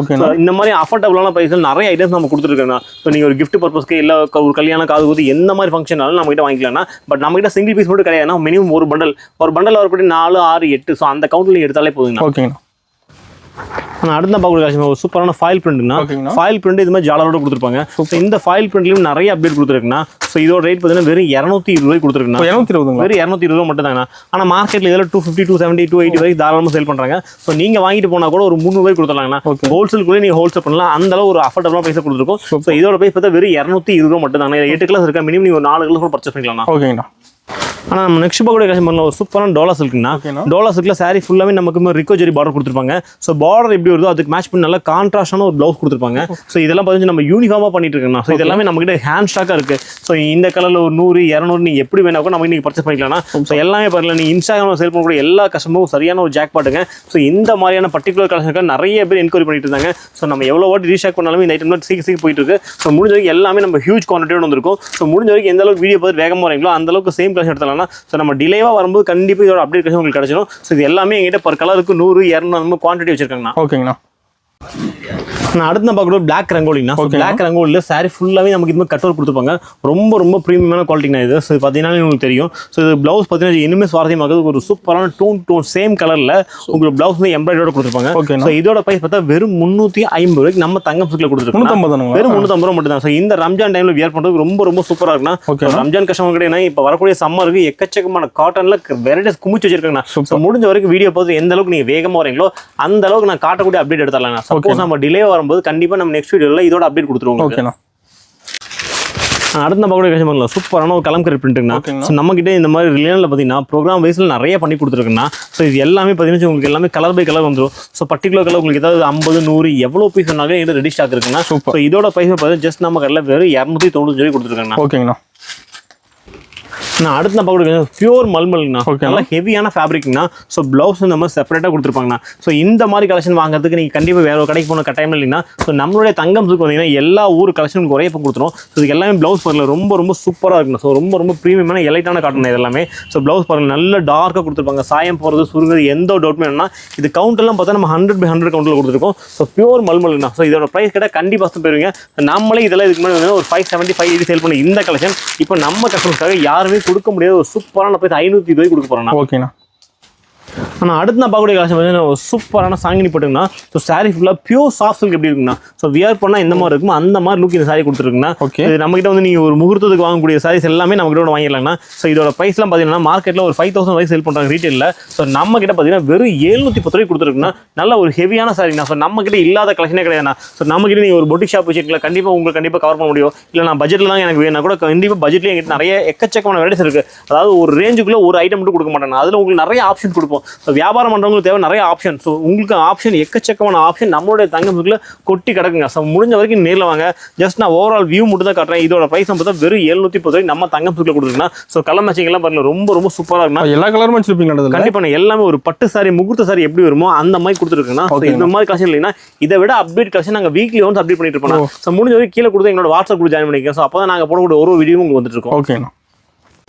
இந்த மாதிரி அஃபோர்டபுளான பிரைஸ்ல நிறைய ஐட்டம்ஸ் நம்ம கொடுத்துருக்கோம். ஸோ நீங்க ஒரு கிஃப்ட் பர்பஸ்க்கு இல்ல ஒரு கல்யாணம் காது ஊதி எந்த மாதிரி ஃபங்க்ஷனாலும் நம்ம கிட்ட வாங்கிக்கலாம். பட் நம்ம கிட்ட சிங்கிள் பீஸ் மட்டும் கிடையாதுன்னா மினிமம் ஒரு பண்டல் வரக்கூடிய 4 6 8 ஸோ அந்த கவுண்ட்ல எடுத்தாலே போதுங்க. ஓகேங்க. நான் அடுத்த பார்க்கக்கூடிய ஒரு சூப்பரான ஃபாயில் பிரிண்ட்னா. ஃபாயில் பிரிண்ட் இது மாதிரி ஜாலரோட கொடுத்துருப்பாங்க. இந்த ஃபாயில் பிரிண்ட்லயும் நிறைய அப்டேட் கொடுத்துருக்குன்னா. ஸோ இதோட ரேட் பார்த்தீங்கன்னா வெறும் 220 ரூபாய் கொடுத்துருக்குன்னா. 220 வெறும் 220 ரூபா மட்டும் தாங்க. ஆனால் மார்க்கெட்ல இதில் 250 270 280 வரைக்கும் தாராளமாக சேல் பண்றாங்க. ஸோ நீங்க வாங்கிட்டு போனா கூட ஒரு 300 ரூபாய் கொடுத்துருவாங்கன்னா. ஹோல்சேல் நீங்க ஹோல்சேல் பண்ணலாம். அந்த அளவு ஒரு அஃபோர்டபுளான பைசா கொடுத்துருக்கோம். ஸோ இதோட பிரைஸ் பார்த்தா வெறும் 220 ரூபா மட்டும் தாங்க. 8 கிளாஸ் இருக்கா, மினிமம் நீங்க ஒரு 4 கிளாஸ் கூட பர்ச்சேஸ் பண்ணிக்கலாம். ஓகேங்கண்ணா. ஆனால் நம்ம நெக்ஸ்ட் பார்க்கக்கூடிய கலெக்ஷன் பண்ணலாம் ஒரு சூப்பரான டோலா சில்க்னா. டோலா சில்க்ல சாரி ஃபுல்லாவே நமக்கு ரிக்கோ ஜெரி பார்டர் கொடுத்துருப்பாங்க. ஸோ பார்டர் எப்படி வருதோ அதுக்கு மேட்ச் பண்ணி நல்லா கான்ட்ராஸ்டான ஒரு ப்ளவுஸ் கொடுத்துருப்பாங்க. ஸோ இதெல்லாம் பார்த்தீங்கன்னா நம்ம யூனிஃபார்மாக பண்ணிட்டு இருக்கோம். ஸோ இதெல்லாமே நம்ம கிட்ட ஹேண்ட் ஸ்டாக்காக இருக்கு. ஸோ இந்த கலர்ல ஒரு 100 200 நீங்க எப்படி வேணா கூட நம்ம இன்னைக்கு பர்ச்சேஸ் பண்ணிக்கலாம். ஸோ எல்லாமே பாருங்க, நீ இன்ஸ்டாகிராம் சேல் பண்ணக்கூடிய எல்லா கஸ்டமரும் சரியான ஒரு ஜாக் பாட்டுங்க. ஸோ இந்த மாதிரியான பர்டிகுலர் கலெக்ஷனுக்கு நிறைய பேர் என்கொயரி பண்ணிட்டு இருந்தாங்க. ஸோ நம்ம எவ்வளோ வாட்டி ரீஷேக் பண்ணாலும் இந்த ஐட்டம் சீக்கிரம் போயிட்டு இருக்கு. ஸோ முடிஞ்ச வரைக்கும் எல்லாமே நம்ம ஹியூஜ் குவான்டிட்டியோட வந்திருக்கும். ஸோ முடிஞ்ச வரைக்கும் எந்த அளவுக்கு வீடியோ பார்த்து வேகமாக வரீங்களோ அந்த அளவுக்கு சேம் கலெக்ஷன் எடுத்தலாம். ஸோ நம்ம டிலேவா வரும்போது கண்டிப்பாக இதோட அப்டேட் உங்களுக்கு கிடைச்சிடும். ஸோ இது எல்லாமே எங்கிட்ட பர் கலருக்கு 100 200 குவான்டிட்டி வச்சிருக்காங்கண்ணா. ஓகேங்கண்ணா. நான் அடுத்து நான் பார்க்கணும் பிளாக் ரங்கோலினா. பிளாக் ரங்கோலியில் சாரி ஃபுல்லாகவே நமக்கு இது மாதிரி கட் ஒர்க் கொடுத்துருப்பாங்க. ரொம்ப ரொம்ப ப்ரீமியமான குவாலிட்டினா இது. ஸோ பார்த்தீங்கன்னா உங்களுக்கு தெரியும். ஸோ இது ப்ளவுஸ் பார்த்தீங்கன்னா இனிமேல் சுவாரஸ்யமாக ஒரு சூப்பரான டோன் சேம் கலரில் உங்களுக்கு ப்ளவுஸ் வந்து எம்ப்ராய்டரோட கொடுத்துருப்பாங்க. ஸோ இதோட பிரைஸ் பார்த்தா வெறும் 350 ரூபாய்க்கு நம்ம தங்கம் சில்க்ல கொடுத்துருக்கோம். வெறும் 350 ரூபா மட்டும் தான். ஸோ இந்த ரம்ஜான் டைம்ல வியர் பண்ணுறது ரொம்ப ரொம்ப சூப்பராக இருக்குன்னா. ரம்ஜான் கஸ்டமர் கிடையாது, இப்போ வரக்கூடிய சம்மருக்கு எக்கச்சக்கமான காட்டன்ல வெரைட்டிஸ் குமிச்சு வச்சிருக்காங்க. ஸோ முடிஞ்ச வரைக்கும் வீடியோ பார்த்து எந்த அளவுக்கு நீங்க வேகமாக வரீங்களோ அந்த அளவுக்கு நான் காட்டக்கூடிய அப்டேட் எடுத்துடலாம். சப்போஸ் நம்ம டிலே வரும்போது கண்டிப்பா நம்ம நெக்ஸ்ட் வீடியோல இதோட அப்டேட் கொடுத்துருவோம். ஓகேண்ணா. அடுத்த பார்க்கக்கூடிய கலெக்ஷன் பண்ணலாம் சூப்பரான ஒரு கலம்கரி பிரிண்ட்னா. ஸோ நம்ம கிட்ட இந்த மாதிரி ரிலேனில் பார்த்தீங்கன்னா ப்ரோக்ராம் வைஸ்ல நிறைய பண்ணி கொடுத்துருக்குன்னா. ஸோ இது எல்லாமே பார்த்தீங்கன்னா உங்களுக்கு எல்லாமே கலர் பை கலர் வந்துடும். ஸோ பர்டிகுலர் கலர் உங்களுக்கு ஏதாவது 50 100 எவ்வளோ பீஸ் சொன்னாலும் இது ரெடி ஸ்டாக் இருக்குன்னா. ஸோ இதோட பிரைஸ் பார்த்தீங்கன்னா ஜஸ்ட் நம்ம கடையில் வெறும் 290 கொடுத்துருக்காங்க. ஓகேங்கண்ணா. நான் அடுத்து நான் பார்க்கக்கூடிய பியூர் மல்மல்னா. நல்லா ஹெவியான ஃபேப்ரிக்னா. ஸோ பிளவுஸ் இந்த மாதிரி செப்பரேட்டாக கொடுத்துருப்பாங்கண்ணா. ஸோ இந்த மாதிரி கலெக்ஷன் வாங்குறதுக்கு நீங்கள் கண்டிப்பாக வேற ஒரு கடைக்கு போன கட்டாயம் இல்லைன்னா. ஸோ நம்மளுடைய தங்கம் சில்க் வந்தீங்கன்னா எல்லா ஊர் கலெக்ஷன் ஒரே இப்போ கொடுத்துரும். ஸோ இதுக்கு எல்லாமே பிளவுஸ் பாருங்க ரொம்ப ரொம்ப சூப்பராக இருக்குண்ணா. ஸோ ரொம்ப ரொம்ப ப்ரீமியமான எலைட்டான காட்டன் இது எல்லாமே. ஸோ பிளவுஸ் பாருங்க நல்ல டார்க்காக கொடுத்துருப்பாங்க. சாயம் போகிறது சுருங்குறது எந்த ஒரு டவுட்மே இல்லைன்னா. இது கவுண்டெல்லாம் பார்த்தா நம்ம 100/100 கவுண்டில் கொடுத்துருக்கோம். ஸோ பியூர் மல்மல்னா. ஸோ இதோட ப்ரைஸ் கேட்டால் கண்டிப்பாக போயிருவீங்க. நம்மளே இதெல்லாம் இதுக்கு முன்னாடி ஒரு 570 580 சேல் பண்ணி இந்த கலெக்ஷன் இப்போ நம்ம கஸ்டமர்ஸ்க்காக யாருமே கொடுக்க முடியாத ஒரு சூப்பரான பிரைஸ் 520 ரூபாய் கொடுக்க போறேன். ஓகேண்ணா. ஆனால் அடுத்து நான் பார்க்கக்கூடிய கலெக்ஷன் பார்த்தீங்கன்னா ஒரு சூப்பரான சாங்கினி பட்டுங்கண்ணா. ஸோ சாரி ஃபுல்லாக பியூர் சாஃப்ட் சில்க் எப்படி இருக்குண்ணா. ஸோ வியர் பண்ணால் இந்த மாதிரி இருக்கும் அந்த மாதிரி லுக் இந்த சாரி கொடுத்துருக்குண்ணா. இது நம்மகிட்ட வந்து நீங்கள் ஒரு முகூர்த்தத்துக்கு வாங்கக்கூடிய சாரீஸ் எல்லாமே நம்ம கிட்ட வாங்கிடலாம்னா. ஸோ இதோட ப்ரைஸ்லாம் பார்த்தீங்கன்னா மார்க்கெட்டில் ஒரு 5000 ரூபாய் சேல் பண்ணுறாங்க ரீட்டெயிலில். ஸோ நம்ம கிட்ட பார்த்தீங்கன்னா வெறும் 710 ரூபாய் கொடுத்துருக்குன்னா. நல்ல ஒரு ஹெவியான சாரிண்ணா. ஸோ நம்ம கிட்ட இல்லாத கலெக்ஷனே கிடையாதுண்ணா. ஸோ நம்ம கிட்ட நீங்கள் ஒரு பொட்டிக் ஷாப் வச்சுருக்கலாம், கண்டிப்பாக உங்களுக்கு கண்டிப்பாக கவர் பண்ண முடியும். இல்லை நான் பட்ஜெட்டில் தான் எனக்கு வேணும் கூட கண்டிப்பாக பட்ஜெட்லேயே எங்கிட்ட நிறைய எக்கச்சக்கமான வெரைட்டிஸ் இருக்குது. அதாவது ஒரு ரேஞ்சுக்குள்ளே ஒரு ஐட்டம் மட்டும் கொடுக்க மாட்டேன். அதில் உங்களுக்கு நிறைய ஆப்ஷன் கொடுப்போம். ஸோ வியாபாரம் பண்ணுறவங்களுக்கு தேவை நிறைய ஆப்ஷன். ஸோ உங்களுக்கு ஆப்ஷன் எக்கச்சக்கமான ஆப்ஷன் நம்மளுடைய தங்கம் சில்க்ல கொட்டி கிடக்குங்க. ஸோ முடிஞ்ச வரைக்கும் நேரில் வாங்க. ஜஸ்ட் நான் ஓவரால் வியூ மட்டும் தான் காட்டுறேன். இதோட பிரைஸ் பார்த்தா வெறும் 710 ரூபாய் நம்ம தங்கம் சில்க்ல கொடுத்துருக்கோம். ஸோ கலர் மேட்சிங் எல்லாம் பாருங்க ரொம்ப ரொம்ப சூப்பராக இருக்குன்னா. எல்லா கலரும் வச்சிருப்பீங்க கண்டிப்பாக. எல்லாமே ஒரு பட்டு சாரி முகூர்த்த சாரி எப்படி வருமோ அந்த மாதிரி கொடுத்துருக்குன்னா. இந்த மாதிரி கலெக்ஷன் இல்லைன்னா இதை விட அப்டேட் கலெக்ஷன் நாங்கள் வீக்லி ஒன்ஸ் அப்டேட் பண்ணிட்டு இருப்போம். ஸோ முடிஞ்ச வரைக்கும் கீழே கொடுத்து எங்களோட வாட்ஸ்அப் குரூப் ஜாயின் பண்ணிக்கோங்க. ஸோ அப்போ தான் நாங்கள் போடக்கூடிய ஒரு வீடியோ உங்களுக்கு வந்துட்டு இருக்கோம். ஓகேண்ணா.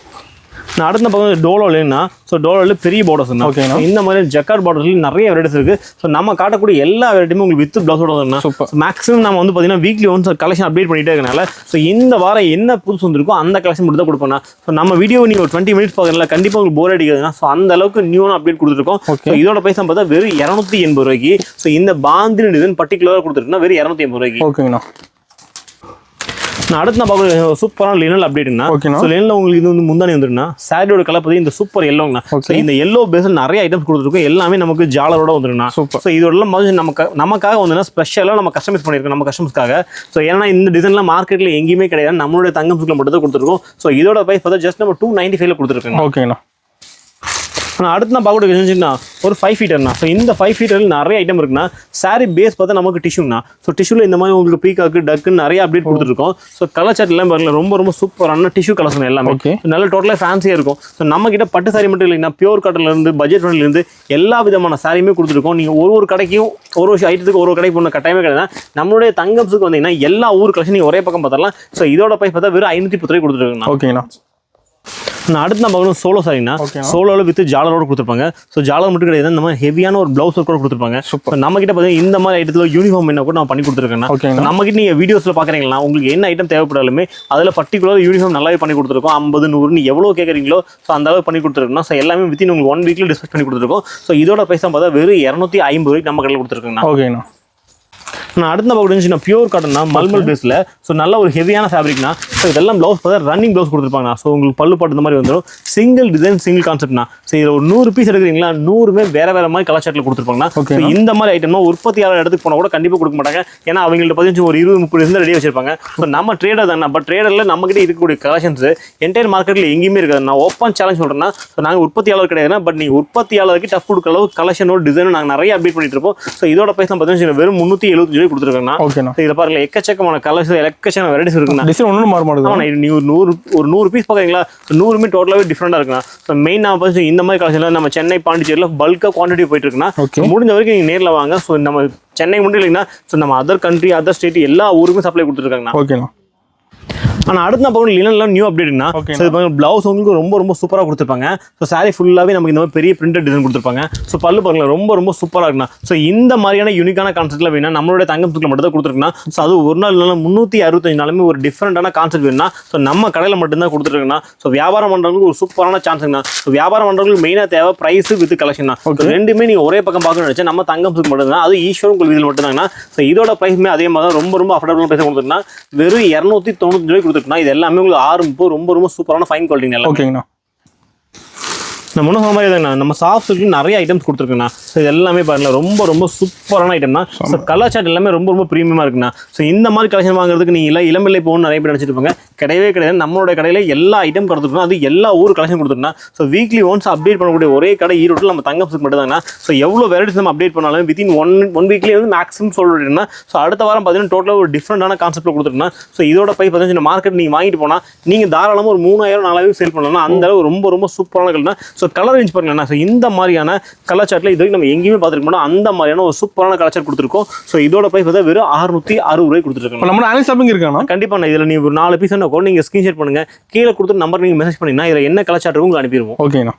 நான் அடுத்த பக்கம் டோலோ இல்லைன்னா. ஸோ டோலோவில் பெரிய பார்டர்ஸ் ஓகே. இந்த மாதிரி ஜக்கார்ட் பார்டர்ஸ்ல நிறைய வெரைட்டிஸ் இருக்கு. ஸோ நம்ம காட்டக்கூடிய எல்லா வெரைட்டியுமே உங்களுக்கு வித் பிளவுஸோட தான். மேக்ஸிமம் நம்ம வந்து பார்த்தீங்கன்னா வீக்லி ஒன்ஸ் கலெக்ஷன் அப்டேட் பண்ணிட்டே இருக்கனால. ஸோ இந்த வாரம் என்ன புதுசு வந்துருக்கோ அந்த கலெக்ஷன் மட்டும் தான் கொடுப்போம். ஸோ நம்ம வீடியோ நீங்கள் ஒரு 20 மினிட்ஸ் பார்க்கல கண்டிப்பாக உங்களுக்கு போர் அடிக்காதுன்னா. ஸோ அந்த அளவுக்கு நியூவான அப்டேட் கொடுத்துருக்கோம். ஸோ இதோட பைசா பார்த்தா வெறும் 280 ரூபாய்க்கு. ஸோ இந்த பாந்தினி டிசைன் பர்டிகுலராக கொடுத்துருக்குன்னா வெறும் 280 ரூபாய்க்கு. ஓகேங்கண்ணா. நான் அடுத்து நான் பார்க்க சூப்பரான லினல் அப்டேட்னா. ஸோ லினல் உங்களுக்கு இது வந்து முந்தானி வந்துருன்னா. சாரியோட கலர் பற்றி இந்த சூப்பர் எல்லோங்கண்ணா. ஸோ இந்த எல்லோ பேஸில் நிறைய ஐட்டம்ஸ் கொடுத்துருக்கோம். எல்லாமே நமக்கு ஜாலரோட வந்துருண்ணா. ஸோ இதோட நமக்காக வந்து ஸ்பெஷலாக நம்ம கஸ்டமைஸ் பண்ணியிருக்கோம் நம்ம கஸ்டமர்ஸ்க்காக. ஸோ ஏன்னா இந்த டிசைன்லாம் மார்க்கெட்டில் எங்கேயுமே கிடையாது. நம்மளுடைய தங்கம் சில்க்ல மட்டும் தான் கொடுத்துருக்கோம். ஸோ இதோட ப்ரைஸ் பார்த்தா ஜஸ்ட் நம்ம 295 கொடுத்துருக்கோம். ஓகேண்ணா. ஆனால் அடுத்து நான் பார்க்கக்கூடிய வச்சுன்னா ஒரு 5 ஃபீட்டர்னா. ஸோ இந்த 5 ஃபீட்டரில் நிறைய ஐட்டம் இருக்குன்னா சாரி பேஸ் பார்த்தா நமக்கு டிஷ்யூனா. ஸோ டிஷ்யூவில் இந்த மாதிரி உங்களுக்கு பீகாக்கு டக்குன்னு நிறைய அப்டேட் கொடுத்துருக்கோம். ஸோ கலர் சார்ட் எல்லாம் பாருங்க ரொம்ப ரொம்ப சூப்பரான டிஷ்யூ கலர்ஸ் எல்லாமே நல்ல டோட்டலாக ஃபேன்சியாக இருக்கும். ஸோ நம்ம கிட்ட பட்டு சாரி மட்டும் இல்லைன்னா பியூர் காட்டன்லேருந்து பட்ஜெட் ஃப்ரெண்ட்லேருந்து எல்லா விதமான சாரியுமே கொடுத்துருக்கோம். நீங்கள் ஒரு கடைக்கும் ஒரு ஐட்டத்துக்கு ஒரு கடைக்கு போன கட்டாயமே கிடையாது. நம்மளுடைய தங்கம்ஸுக்கு வந்தீங்கன்னா எல்லா ஊர் கலெக்ஷன் நீங்கள் ஒரே பக்கம் பார்த்தரலாம். ஸோ இதோட ப்ரைஸ் பார்த்தா வெறும் 510 ரூபாய் கொடுத்துருக்கோங்கண்ணா. ஓகேண்ணா. நான் அடுத்து நான் பார்க்கணும் சோலோ சாரினா. சோலோவில் வித் ஜாலரோட கொடுத்துருப்பாங்க. ஸோ ஜாலர் மட்டும் கிடையாது, இந்த மாதிரி ஹெவியான ஒரு பிளவுஸ் கூட கொடுத்துருப்பாங்க. நம்ம கிட்ட பார்த்தீங்கன்னா இந்த மாதிரி ஐட்டத்தில் யூனிஃபார்ம் என்ன கூட நான் பண்ணி கொடுத்துருக்கேன். நம்ம கிட்ட நீங்கள் வீடியோஸில் பார்க்குறீங்களா உங்களுக்கு என்ன ஐட்டம் தேவைப்படாலுமே அதில் பர்டிகுலர் யூனிஃபார்ம் நல்லாவே பண்ணி கொடுத்துருக்கோம். 50 100 எவ்வளோ கேட்குறீங்களோ ஸோ அந்த அளவு பண்ணி கொடுத்துருக்கோம். ஸோ எல்லாமே வித்தின் உங்களுக்கு 1 வீக்ல டிஸ்பேச் பண்ணி கொடுத்துருக்கோம். ஸோ இதோட பைசா பார்த்தா வெறும் 250 ரூபாய்க்கு நம்ம கடையில் கொடுத்துருக்கோங்கண்ணா. ஓகேண்ணா. நான் அடுத்த பார்க்க பியூர் காட்டன்னா மல்மல் பேஸில். ஸோ நல்ல ஒரு ஹெவியான ஃபேப்ரிக்னா. ஸோ இதெல்லாம் ப்ளவுஸ் பார்த்தா ரன்னிங் ப்ளவுஸ் கொடுத்துருப்பாங்கண்ணா. ஸோ உங்களுக்கு பல்லு பாட்டு இந்த மாதிரி வந்துடும். சிங்கிள் டிசைன் சிங்கிள் கான்செப்ட்னா. ஸோ இதில் ஒரு 100 பீஸ் எடுக்கிறீங்களா 100மே வேற மாதிரி கலர் சார்ட்டில் கொடுத்துருப்பாங்கண்ணா. ஸோ இந்த மாதிரி ஐட்டம்னா உற்பத்தியாளர் இடத்துக்கு போனால் கூட கண்டிப்பாக கொடுக்க மாட்டாங்க. ஏன்னா அவங்கள்ட்ட பார்த்தீங்கன்னா ஒரு 20-30 ரெடி வச்சிருப்பாங்க. ஸோ நம்ம ட்ரேடர் தானே. பட் ட்ரேடரில் நம்மகிட்ட இருக்கக்கூடிய கலெக்ஷன்ஸ் என்டையர் மார்க்கெட்டில் எங்கேயுமே இருக்காது. நான் ஓப்பன் சேலஞ்ச் சொல்கிறேன்னா ஸோ நாங்கள் உற்பத்தியாளர் கிடையாதுன்னா. பட் நீங்கள் உற்பத்தியாளருக்கு டஃப் கொடுக்குற அளவு கலெக்ஷனோட டிசைனும் நாங்கள் நிறைய அப்டேட் பண்ணிட்டு இருப்போம். ஸோ இதோட பைசா பார்த்தீங்கன்னா வெறும் 375 ரூபாய் கொடுத்துருக்காங்கண்ணா. இதில் பாருங்க எக்கச்சக்கமான கலர்ஸ் எக்கச்சக்கமான வெரைட்டிஸ் இருக்குண்ணா. டிசைன் ஒன்றும் மாற மாட்டேங்குது. நீ ஒரு 100 பீஸ் பார்க்குறீங்களா 100மே டோட்டலாகவே டிஃப்ரெண்டாக இருக்குண்ணா. ஸோ மெயினாக பார்த்து இந்த மாதிரி கலெக்ஷன்லாம் நம்ம சென்னை பாண்டிச்சேரியில் பல்காக குவான்டிட்டி போயிட்டு இருக்குன்னா. முடிஞ்ச வரைக்கும் நீங்கள் நேரில் வாங்க. ஸோ நம்ம சென்னை மட்டும் இல்லைங்கன்னா ஸோ நம்ம அதர் கண்ட்ரி அதர் ஸ்டேட் எல்லா ஊருக்கும் சப்ளை கொடுத்துருக்காங்கண்ணா. ஓகேண்ணா. ஆனால் அடுத்து நான் பார்க்கணும் லினன்லாம் நியூ அப்டேட்னா. ஸோ இது ப்ளவுஸ் உங்களுக்கு ரொம்ப சூப்பராக கொடுத்துருப்பாங்க. ஸோ சாரி ஃபுல்லாகவே நமக்கு இந்த மாதிரி பெரிய பிரிண்டட் டிசைன் கொடுத்துருப்பாங்க. ஸோ பல்லு பாருங்களேன் ரொம்ப சூப்பராக இருக்குண்ணா. ஸோ இந்த மாதிரியான யூனிக்கான கான்செப்ட்ல வேணா நம்மளுடைய தங்கத்துக்குள்ள மட்டும் தான் கொடுத்துருக்குன்னா. ஸோ அது ஒரு நாள் 365 நாளுமே ஒரு டிஃப்ரெண்டான கான்செப்ட் வேணும்னா ஸோ நம்ம கடையில் மட்டும்தான் கொடுத்துருக்குன்னா. ஸோ வியாபாரம் பண்ணுறவங்களுக்கு ஒரு சூப்பரான சான்ஸுங்கண்ணா. ஸோ வியாபாரம் பண்ணுறவங்களுக்கு மெயினாக தேவை ப்ரைஸ் வித் கலெக்ஷன் தான். ரெண்டுமே நீங்கள் ஒரே பக்கம் பார்க்கணும்னு நினச்சா நம்ம தங்கத்துக்கு மட்டும்தான். அது ஈஸ்வரன் கோவில் மட்டும்தாங்கண்ணா. ஸோ இதோட ப்ரைஸுமே அதே மாதிரி தான் ரொம்ப அஃபோர்டபுள் ப்ரைஸ் கொடுத்துருக்குன்னா. வெறும் 295 ரூபாய் கொடுத்துருக்குன்னா. இது எல்லாமே உங்களுக்கு 6 ரொம்ப சூப்பரான ஃபைன் குவாலிட்டி. ஓகேங்கண்ணா. நம்ம ஒன்றும் மாதிரி தாங்கண்ணா. நம்ம சாஃப்ட் சில்க்ல நிறைய ஐட்டம்ஸ் கொடுத்துருக்குண்ணா. ஸோ இது எல்லாமே பாருங்களா ரொம்ப சூப்பரான ஐட்டம்னா. ஸோ கலர் சார்ட் எல்லாமே ரொம்ப ப்ரீமியமாக இருக்குண்ணா. ஸோ இந்த மாதிரி கலெக்ஷன் வாங்குறதுக்கு நீங்கள் இளம்பிள்ளை போகணும்னு நிறைய பேர் நினச்சிட்டு இருப்பாங்க. கிடையாது. நம்மளோட கடையில் எல்லா ஐட்டம் கொடுத்துருக்கோம். அது எல்லா ஊர் கலெக்ஷன் கொடுத்துருக்கோம். ஸோ வீக்லி ஒன்ஸ் அப்டேட் பண்ணக்கூடிய ஒரே கடை ஈரோட்டில் நம்ம தங்கம் சில்க் மட்டும் தாங்கண்ணா. ஸோ எவ்வளோ வெரைட்டிஸ் நம்ம அப்டேட் பண்ணாலும் வித்தின் ஒன் வீக்லேயே வந்து மேக்ஸிமம் சொல்லிட்டுனா. ஸோ அடுத்த வாரம் பார்த்தீங்கன்னா டோட்டலாக ஒரு டிஃப்ரெண்டான கான்செப்ட்டில் கொடுத்துருக்கோம். ஸோ இதோட பை பார்த்தீங்கன்னா மார்க்கெட் நீங்கள் வாங்கிட்டு போனால் நீங்கள் தாராளமாக ஒரு 3000-4000 சேல் பண்ணலாம். அந்த அளவு ரொம்ப சூப்பரான கலர்னா. ஸோ கலர் ரேஞ்ச் பாருங்களா. ஸோ இந்த மாதிரியான கலர் சார்ட்ல இது நம்ம எங்கேயுமே பார்த்துருக்க மாட்டோம். அந்த மாதிரியான ஒரு சூப்பரான கலர் சார்ட் கொடுத்துருக்கோம். ஸோ இதோட பிரைஸ் வந்து வெறும் 660 ரூபாய் கொடுத்துருக்கோம். நம்ம ஆன்லைன் ஷாப்பிங் இருக்காங்க கண்டிப்பா. இதில் நீ ஒரு 4 பீஸ் கூட நீங்கள் ஸ்கிரீன்ஷாட் பண்ணுங்க. கீழே கொடுத்து நம்பர் நீங்கள் மெசேஜ் பண்ணீங்கன்னா இதில் என்ன கலர் சார்ட் உங்களுக்கு அனுப்பிடுவோம். ஓகேண்ணா.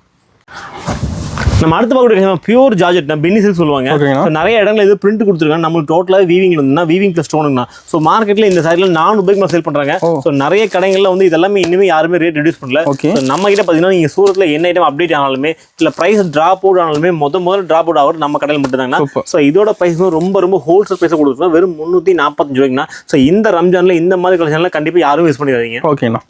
நம்ம அடுத்து பார்க்கக்கூடிய பியூர் ஜார்ஜெட் பென்னி சில்க் சொல்லுவாங்க. நிறைய இடங்கள் இது பிரிண்ட் கொடுத்துருக்காங்க. நம்மளுக்கு டோட்டலாக வீவிங்ல இருந்தா வீவிங் பிளஸ் ஸ்டோனுங்கண்ணா. ஸோ மார்க்கெட்ல இந்த சைடில் 400 ரூபாய்க்கு சேல் பண்றாங்க. ஸோ நிறைய கடைகள்ல வந்து இதெல்லாமே இன்னுமே யாருமே ரேட் ரெடியூஸ் பண்ணல. நம்ம கிட்ட பார்த்தீங்கன்னா நீங்க சூரத்தில் என்ன ஐட்டம் அப்டேட் ஆனாலுமே இல்லை பிரைஸ் டிராப் அவுட் ஆனாலுமே முதல்ல டிராப் அவுட் ஆகும் நம்ம கடையில் மட்டும் தாங்கண்ணா. ஸோ இதோட பிரைஸ் ரொம்ப ஹோல்சேல் பிரைஸ் கொடுத்துருக்கோம். வெறும் 345 ரூபாய்க்குண்ணா. ஸோ இந்த ரம்ஜான்ல இந்த மாதிரி கலெக்ஷன்லாம் கண்டிப்பாக யாரும் யூஸ் பண்ணிடாதீங்க. ஓகேண்ணா.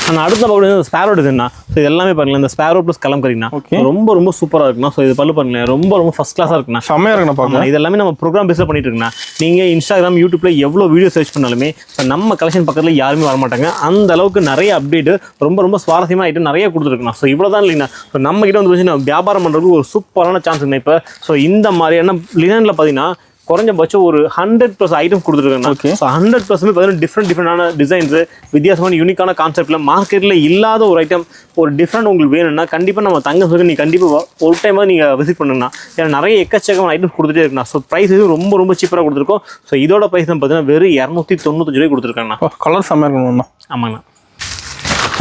ஆனால் அடுத்த பார்க்க ஸ்பேரோ டிசைன்னா. ஸோ இது எல்லாமே பாருங்களேன். இந்த ஸ்பேரோ ப்ளஸ் கலம்கரினா ரொம்ப சூப்பராக இருக்குண்ணா. ஸோ இது பல்லு பாருங்களேன் ரொம்ப ஃபர்ஸ்ட் கிளாஸாக இருக்குண்ணா. செம்மையாக இருக்குண்ணா. இது எல்லாமே நம்ம ப்ரோக்ராம் பேஸில் பண்ணிட்டு இருக்குண்ணா. நீங்கள் இன்ஸ்டாகிராம் யூடியூப்ல எவ்வளோ வீடியோ சர்ச் பண்ணாலுமே ஸோ நம்ம கலெக்ஷன் பக்கத்தில் யாருமே வரமாட்டாங்க. அந்த அளவுக்கு நிறைய அப்டேட் ரொம்ப சுவாரஸ்யமாக ஐட்டம் நிறைய கொடுத்துருக்குண்ணா. ஸோ இவ்வளோ தான் இல்லைங்கண்ணா. ஸோ நம்ம கிட்ட வந்து வியாபாரம் பண்ணுறதுக்கு ஒரு சூப்பரான சான்ஸ் இருக்குண்ணா. இப்போ ஸோ இந்த மாதிரியான லினனில் பார்த்தீங்கன்னா குறைஞ்சபட்சம் ஒரு 100+ ஐட்டம்ஸ் கொடுத்துருக்காங்க. ஸோ 100+ பார்த்தீங்கன்னா டிஃப்ரெண்டான டிசைன்ஸ் வித்தியாசமான யூனிக்கான கான்செப்ட்ல மார்க்கெட்டில் இல்லாத ஒரு ஐட்டம் ஒரு டிஃப்ரெண்ட் உங்களுக்கு வேணும்னா கண்டிப்பாக நம்ம தங்கம் சொல்லி நீங்கள் கண்டிப்பாக ஒரு டைம் நீங்கள் விசிட் பண்ணுங்கண்ணா. ஏன்னா நிறைய எக்கச்சக்கமான ஐட்டம்ஸ் கொடுத்துட்டே இருக்குண்ணா. ஸோ ப்ரைஸ் ரொம்ப சீப்பராக கொடுத்துருக்கோம். ஸோ இதோட ப்ரைஸ் தான் பார்த்தீங்கன்னா வெறும் 295 ரூபாய் கொடுத்துருக்காங்கண்ணா. கலர் செம்மையாக இருக்கணும்ண்ணா. ஆமாங்கண்ணா.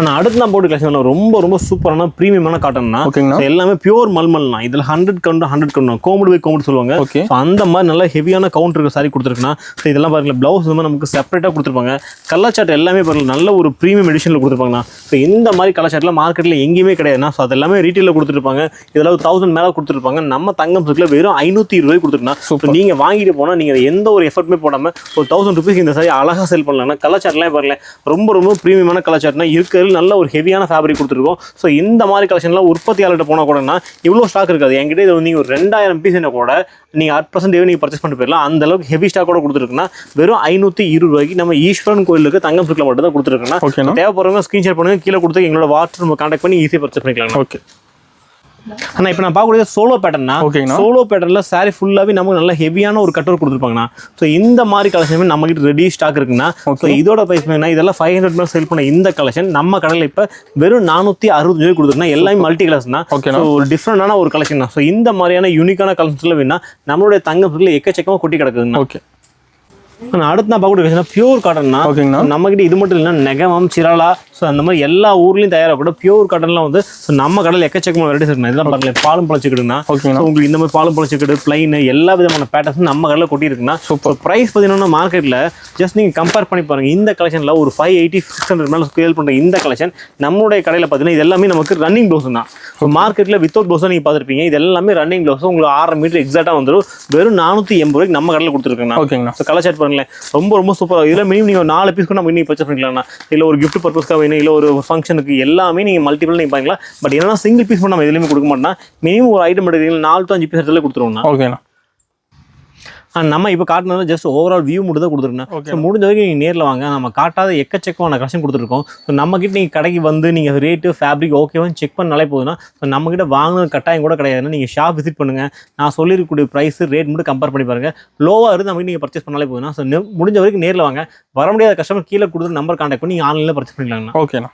ஆனால் அடுத்து நான் போட்டு கலெக்ஷன் ரொம்ப சூப்பரான ப்ரீமியமான காட்டன்னா. எல்லாமே பியூர் மல்மல்னா. இதில் 100 கவுண்ட் கோமுடு பை கோமுடு சொல்லுவாங்க. அந்த மாதிரி நல்ல ஹெவியான கவுண்ட் இருக்க சாரி கொடுத்துருக்குன்னா. ஸோ இதெல்லாம் பாருங்க ப்ளவுஸ் வந்து நமக்கு செப்பரேட்டாக கொடுத்துருப்பாங்க. கலர் சார்ட் எல்லாமே பாருங்க நல்ல ஒரு ப்ரீமியம் எடிஷனில் கொடுத்துருப்பாங்கண்ணா. ஸோ இந்த மாதிரி கலர் சார்ட்லாம் மார்க்கெட்டில் எங்கேயுமே கிடையாதுண்ணா. ஸோ அது எல்லாமே ரீட்டெயிலில் கொடுத்துருப்பாங்க. இதெல்லாம் 1000 மேலே கொடுத்துருப்பாங்க. நம்ம தங்கம் சில்க்ல வெறும் 520 ரூபாய் கொடுத்துருக்குண்ணா. ஸோ நீங்கள் வாங்கிட்டு போனால் நீங்கள் எந்த ஒரு எஃபர்ட்டுமே போடாமல் ஒரு 1000 ரூபீஸ் இந்த சாரி அழகாக சேல் பண்ணலாம்னா. கலர் சார்ட்லாம் பாருங்க ரொம்ப ப்ரீமியமான கலர் சார்ட்னா இருக்கிறது நல்ல ஒரு ஹெவியான ஃபேப்ரிக் கொடுத்துருக்கோம். ஸோ இந்த மாதிரி கலெக்ஷன்லாம் உற்பத்தியாளர்கிட்ட போனால் கூடனா இவ்வளோ ஸ்டாக் இருக்காது. என்கிட்ட இது நீங்கள் ஒரு 2000 பீஸ் என்ன கூட நீங்கள் at present நீங்கள் பர்ச்சேஸ் பண்ணிட்டு போயிடலாம். அந்த அளவுக்கு ஹெவி ஸ்டாக் கூட கொடுத்துருக்குன்னா வெறும் 520 ரூபாய்க்கு நம்ம ஈஸ்வரன் கோயிலுக்கு தங்கம் சில்க்ல மட்டும் தான் கொடுத்துருக்குன்னா. தேவைப்படுறவங்க ஸ்கிரீன்ஷாட் பண்ணுங்க. கீழே கொடுத்து எங்களோட வாட்ஸ்அப் கான்டாக்ட் பண்ணி ஈஸியாக பர்ச்சேஸ் பண்ணிக்கலாம். ஓகே. ஆனால் இப்போ நான் பார்க்கக்கூடிய சோலோ பேட்டர்னா ஓகேங்கண்ணா. சோலோ பேட்டர்ல சாரி ஃபுல்லாகவே நமக்கு நல்ல ஹெவியான ஒரு கட்டர் கொடுத்துருப்பாங்கண்ணா. ஸோ இந்த மாதிரி கலெக்ஷன் நம்ம கிட்ட ரெடி ஸ்டாக் இருக்குன்னா ஸோ இதோட பிரைஸ் பார்த்தீங்கன்னா இதெல்லாம் 500 மேலே சேல் பண்ண இந்த கலெக்ஷன் நம்ம கடையில் இப்போ வெறும் 465 கொடுத்துருக்கோம். எல்லாமே மல்டி கலர்ஸ் தான். ஸோ ஒரு டிஃப்ரெண்டான ஒரு கலெக்ஷன் தான். ஸோ இந்த மாதிரியான யூனிக்கான கலெக்ஷன்ஸ்ல வேணா நம்மளுடைய தங்கத்தில் எக்கச்சக்கமாக கொட்டி கிடக்குதுண்ணா. ஓகே. அடுத்து நான் பார்க்கக்கூடிய பியூர் காட்டன்னா ஓகேங்கண்ணா. நம்ம கிட்ட இது மட்டும் இல்லைன்னா நெகமம் சிராலா ஸோ அந்த மாதிரி எல்லா ஊர்லேயும் தயாராகக்கூட பியூர் காட்டன்லாம் வந்து ஸோ நம்ம கடையில் எக்கச்சக்கமான வெரைட்டிஸ் இருக்குண்ணா. இதெல்லாம் பாருங்களேன் பாலும் பழச்சிக்கிடுங்கண்ணா. ஓகேங்கண்ணா. உங்களுக்கு இந்த மாதிரி பாலும் பழச்சிக்கிடு பிளைன் எல்லா விதமான பேட்டர்ஸும் நம்ம கடையில் கொட்டி இருக்குண்ணா. சூப்பர். ப்ரைஸ் பார்த்தீங்கன்னா மார்க்கெட்டில் ஜஸ்ட் நீங்கள் கம்பேர் பண்ணி பாருங்கள். இந்த கலெக்ஷனில் ஒரு 580-600 மேலே சேல் பண்ணுற இந்த கலெக்ஷன் நம்மளுடைய கடையில் பார்த்தீங்கன்னா இது எல்லாமே நமக்கு ரன்னிங் ப்ளவுஸ் தான். ஸோ மார்க்கெட்டில் வித்தவுட் ப்ளவுஸாக நீங்கள் பார்த்துருப்பீங்க. இது எல்லாமே ரன்னிங் ப்ளவுஸ் உங்களுக்கு 6 மீட்டர் எக்ஸாக்டாக வந்துடும். வெறும் 480 ரூபாய்க்கு நம்ம கடையில் கொடுத்துருக்கேங்கண்ணா. ஓகேங்கண்ணா. ஸோ கலர் ஷர்ட் பாருங்களேன் ரொம்ப ரொம்ப சூப்பராக. இதில் மினிமம் நீங்கள் 4 பீஸ் கூட நம்ம இன்னைக்கு பர்ச்சேஸ் பண்ணிக்கலாம்ண்ணா. இல்லை ஒரு கிஃப்ட் பர்பஸ்க்காக வேணும், இல்லை ஒரு ஃபங்க்ஷனுக்கு எல்லாமே நீங்கள் மல்டிபிள் நீங்கள் பண்ணிக்கலாம். பட் என்னன்னா சிங்கிள் பீஸ் நம்ம எதுலையுமே கொடுக்க மாட்டோம்னா மினிமம் ஒரு ஐட்டம் எடுத்தீங்கன்னா 4 to 5 பீஸ் எடுத்தாலே கொடுத்துருவோம்ண்ணா. ஓகேண்ணா. நம்ம இப்போ காட்டினது ஜஸ்ட் ஓவரால் வியூ மட்டும் தான் கொடுத்துருக்கோம். ஸோ முடிஞ்ச வரைக்கும் நீங்கள் நேரில் வாங்க. நம்ம காட்டாத எக்கச்சக்கமான கலெக்ஷன் கொடுத்துருக்கோம். ஸோ நம்மக்கிட்ட நீங்கள் கடைக்கு வந்து நீங்கள் ரேட்டு ஃபேப்ரிக் ஓகேவான்னு செக் பண்ணாலே போதுன்னா ஸோ நம்மக்கிட்ட வாங்கின கட்டாயம் கூட கிடையாதுன்னா நீங்கள் ஷாப் விசிட் பண்ணுங்கள். நான் சொல்லியிருக்கக்கூடிய ப்ரைஸ் ரேட் மட்டும் கம்பேர் பண்ணி பாருங்கள். லோவாக இருந்து நம்ம நீங்கள் பர்ச்சேஸ் பண்ணாலே போதுன்னா ஸோ முடிஞ்ச வரைக்கும் நேரில் வாங்க. வர முடியாத கஸ்டமர் கீழே கொடுத்து நம்பர் கான்டாக்ட் பண்ணி நீங்கள் ஆன்லைனில் பர்ச்சேஸ் பண்ணிக்கலாங்கண்ணா. ஓகேண்ணா.